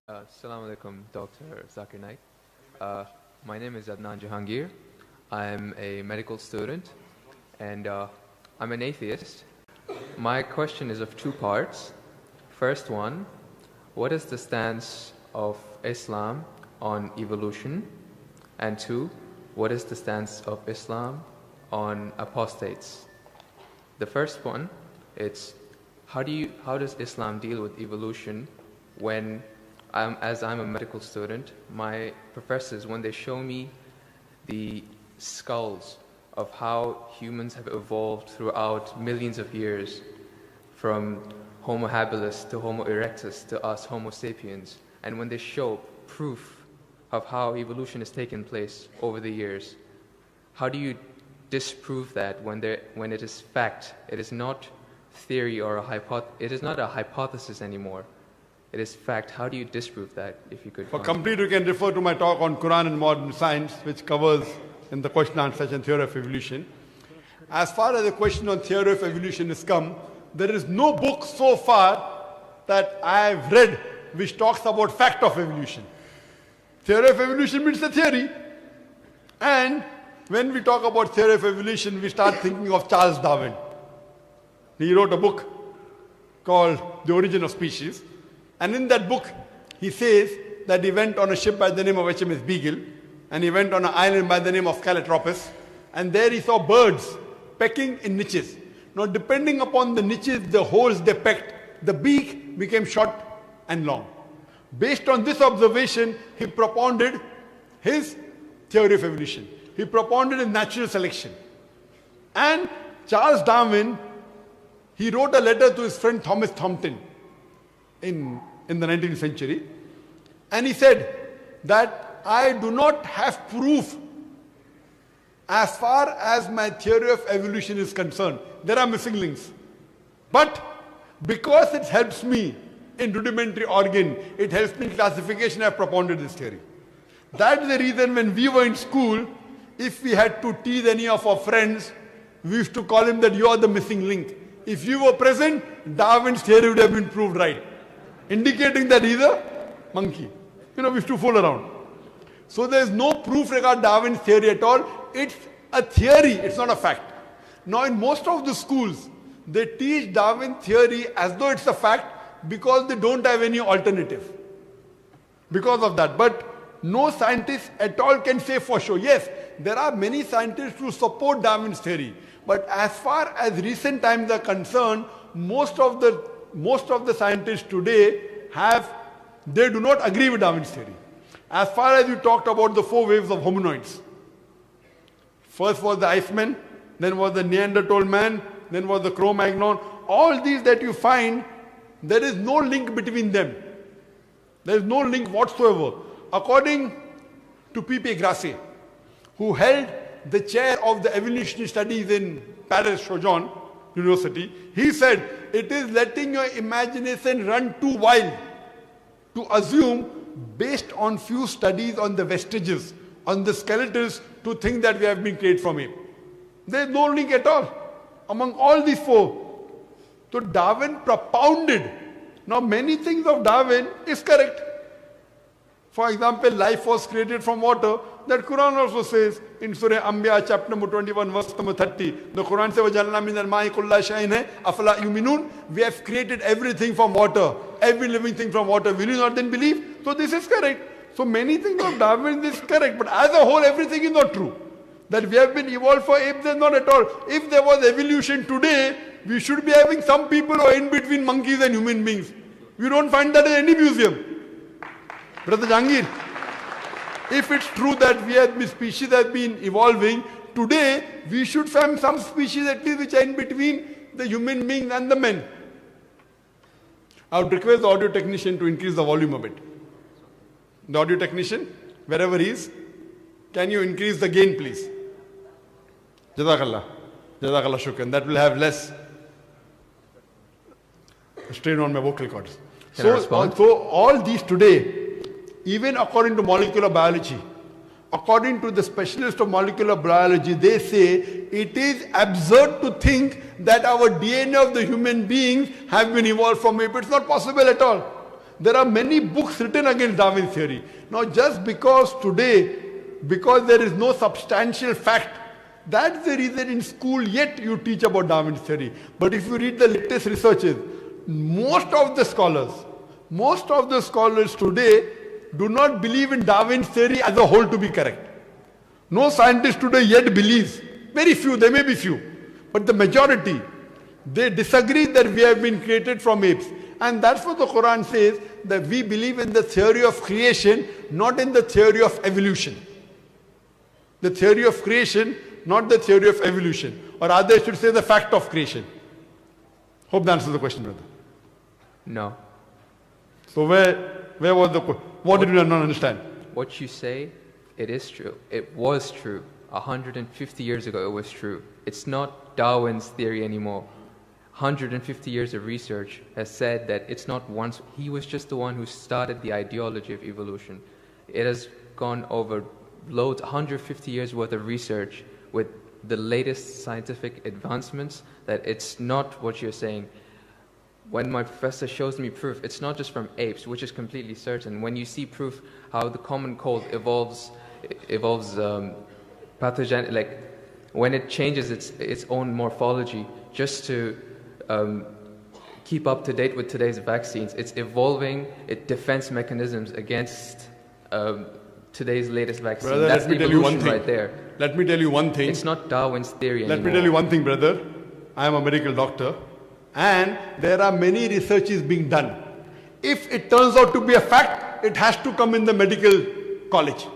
Assalamu alaikum, Dr. Zakir Naik. My name is Adnan Jahangir. I'm a medical student and I'm an atheist. My question is of two parts. First one, what is the stance of Islam on evolution? And two, what is the stance of Islam on apostates? The first one, it's how does Islam deal with evolution when as I'm a medical student, my professors, when they show me the skulls of how humans have evolved throughout millions of years, from Homo habilis to Homo erectus to us Homo sapiens, and when they show proof of how evolution has taken place over the years, how do you disprove that when it is fact? It is not theory or it is not a hypothesis anymore. It is fact. How do you disprove that, if you could? For complete, you can refer to my talk on Quran and modern science, which covers in the question and answer session theory of evolution. As far as the question on theory of evolution is come, there is no book so far that I have read which talks about fact of evolution. Theory of evolution means the theory. And when we talk about theory of evolution, we start thinking of Charles Darwin. He wrote a book called The Origin of Species. And in that book, he says that he went on a ship by the name of HMS Beagle, and he went on an island by the name of Calotropis, and there he saw birds pecking in niches. Now, depending upon the niches, the holes they pecked, the beak became short and long. Based on this observation, he propounded his theory of evolution. He propounded his natural selection. And Charles Darwin, he wrote a letter to his friend Thomas Thompson in the 19th century, and he said that I do not have proof as far as my theory of evolution is concerned. There are missing links. But because it helps me in rudimentary organ, it helps me in classification, I have propounded this theory. That's the reason when we were in school, if we had to tease any of our friends, we used to call him that you are the missing link. If you were present, Darwin's theory would have been proved right, indicating that he's a monkey. We used to fool around. So there is no proof regarding Darwin's theory at all. It's a theory, it's not a fact. Now in most of the schools, they teach Darwin theory as though it's a fact because they don't have any alternative. Because of that. But no scientist at all can say for sure. Yes, there are many scientists who support Darwin's theory. But as far as recent times are concerned, most of the scientists today they do not agree with Darwin's theory. As far as you talked about the 4 waves of hominoids. First was the Iceman, then was the Neanderthal man, then was the Cro-Magnon. All these that you find, there is no link between them. There is no link whatsoever. According to P.P. Grassi, who held the chair of the evolutionary studies in Paris Sorbonne University, he said, it is letting your imagination run too wild to assume, based on few studies on the vestiges, on the skeletons, to think that we have been created from ape. There is no link at all among all these 4. So Darwin propounded. Now many things of Darwin is correct. For example, life was created from water. That Quran also says in Surah Anbiya chapter number 21 verse number 30. The Quran says, وَجَعَلْنَا مِنَ الْمَاءِ كُلَّ شَيْءٍ أَفَلَا يُؤْمِنُونَ. We have created everything from water. Every living thing from water. Will you not then believe? So this is correct. So many things of Darwin is correct. But as a whole, everything is not true. That we have been evolved for apes is not at all. If there was evolution today, we should be having some people who are in between monkeys and human beings. We don't find that in any museum. Brother Jahangir, if it's true that species have been evolving, today we should find some species at least which are in between the human beings and the men. I would request the audio technician to increase the volume a bit. The audio technician, wherever he is, can you increase the gain please? Jazakallah. Jazakallah shukran. That will have less strain on my vocal cords. So all these today, even according to molecular biology, according to the specialists of molecular biology, they say it is absurd to think that our DNA of the human beings have been evolved from ape. It's not possible at all. There are many books written against Darwin's theory. Now just because today, because there is no substantial fact, that's the reason in school yet you teach about Darwin's theory. But if you read the latest researches, most of the scholars today do not believe in Darwin's theory as a whole to be correct. No scientist today yet believes. Very few, there may be few. But the majority, they disagree that we have been created from apes. And that's what the Quran says, that we believe in the theory of creation, not in the theory of evolution. The theory of creation, not the theory of evolution. Or rather, I should say the fact of creation. Hope that answers the question, brother. No. So where was the question? What did you not understand? What you say, it is true. It was true. 150 years ago, it was true. It's not Darwin's theory anymore. 150 years of research has said that it's not once. He was just the one who started the ideology of evolution. It has gone over loads, 150 years worth of research with the latest scientific advancements, that it's not what you're saying. When my professor shows me proof, it's not just from apes, which is completely certain. When you see proof how the common cold evolves pathogen, like when it changes its own morphology just to keep up to date with today's vaccines, it's evolving its defense mechanisms against today's latest vaccine. Brother, that's let me tell you one evolution thing. right there. Let me tell you one thing. It's not Darwin's theory anymore. Let me tell you one thing, brother. I am a medical doctor, and there are many researches being done. If it turns out to be a fact, it has to come in the medical college.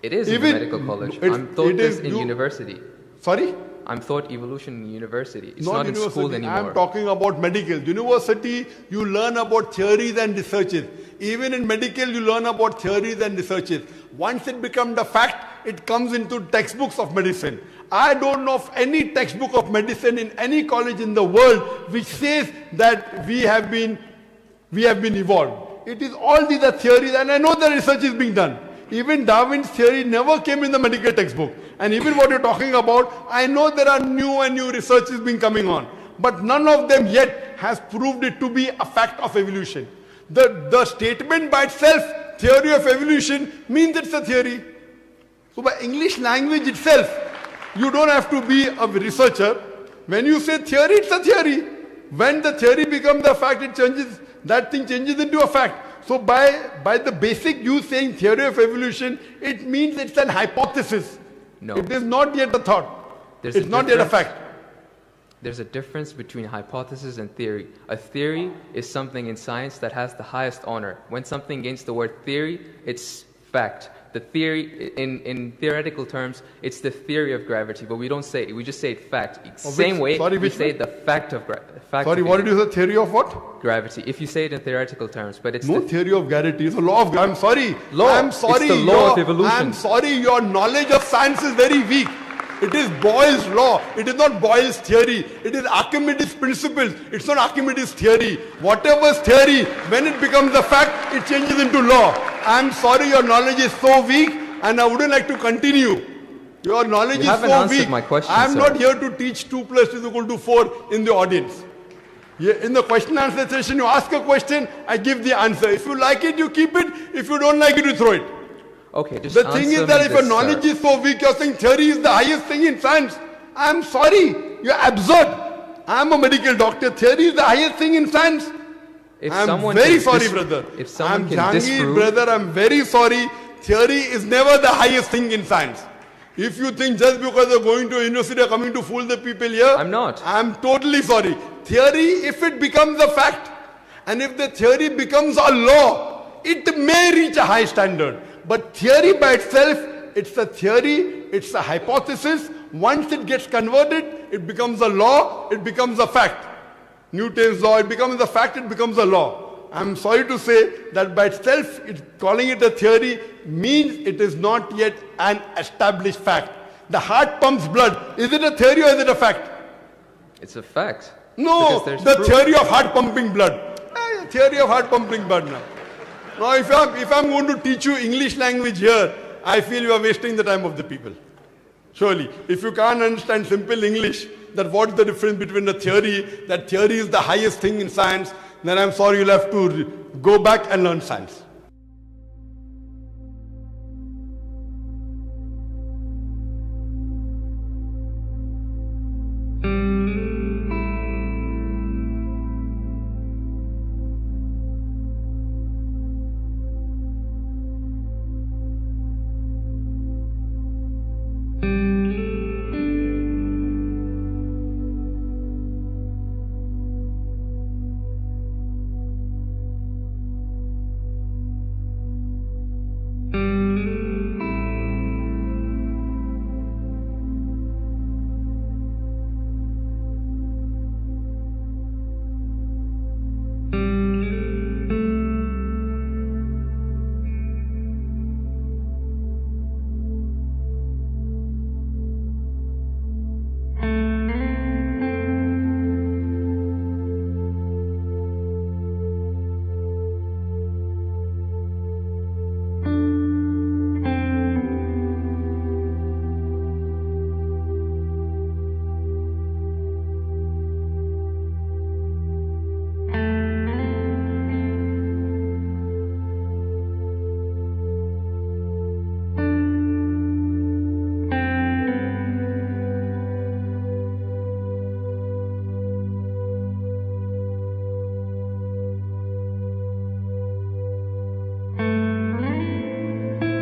It is in the medical college. I'm taught this in university. Sorry? I'm taught evolution in university. It's Not not in school anymore. I'm talking about medical. University, you learn about theories and researches. Even in medical, you learn about theories and researches. Once it becomes a fact, it comes into textbooks of medicine. I don't know of any textbook of medicine in any college in the world which says that we have been evolved. It is all these are theories, and I know the research is being done. Even Darwin's theory never came in the medical textbook. And even what you're talking about, I know there are new and new researches being coming on. But none of them yet has proved it to be a fact of evolution. The statement by itself, theory of evolution, means it's a theory. So by English language itself, you don't have to be a researcher. When you say theory, it's a theory. When the theory becomes a fact, it changes, that thing changes into a fact. So by the basic you saying theory of evolution, it means it's an hypothesis. No. It is not yet a thought. It's not yet a fact. There's a difference between hypothesis and theory. A theory is something in science that has the highest honor. When something gains the word theory, it's fact. The theory, in theoretical terms, it's the theory of gravity, but we don't say it, we just say it fact. Same way we say the fact of gravity. Sorry, what did you say? Theory of what? Gravity. If you say it in theoretical terms, but it's no theory of gravity. It's a law of gravity. I'm sorry. I'm sorry. It's the law of evolution. I'm sorry. Your knowledge of science is very weak. It is Boyle's law. It is not Boyle's theory. It is Archimedes' principles. It's not Archimedes' theory. Whatever's theory, when it becomes a fact, it changes into law. I'm sorry, your knowledge is so weak, and I wouldn't like to continue. Your knowledge is so weak. My question, I'm not here to teach 2 + 2 = 4 in the audience. In the question and answer session, you ask a question, I give the answer. If you like it, you keep it. If you don't like it, you throw it. Okay, just the thing is that if your knowledge is so weak, you're saying theory is the highest thing in science. I'm sorry, you're absurd. I'm a medical doctor. Theory is the highest thing in science. I'm very sorry, brother. If someone can Jahangir, disprove, brother, I'm very sorry. Theory is never the highest thing in science. If you think just because you're going to a university or coming to fool the people here, I'm not. I'm totally sorry. Theory, if it becomes a fact, and if the theory becomes a law, it may reach a high standard. But theory by itself, it's a theory, it's a hypothesis. Once it gets converted, it becomes a law, it becomes a fact. Newton's law, it becomes a fact, it becomes a law. I'm sorry to say that by itself, calling it a theory means it is not yet an established fact. The heart pumps blood. Is it a theory or is it a fact? It's a fact. No, the theory of heart pumping blood. Theory of heart pumping blood now. Now, if I'm going to teach you English language here, I feel you are wasting the time of the people. Surely, if you can't understand simple English, that what's the difference between a theory, that theory is the highest thing in science, then I'm sorry, you'll have to go back and learn science. Thank you.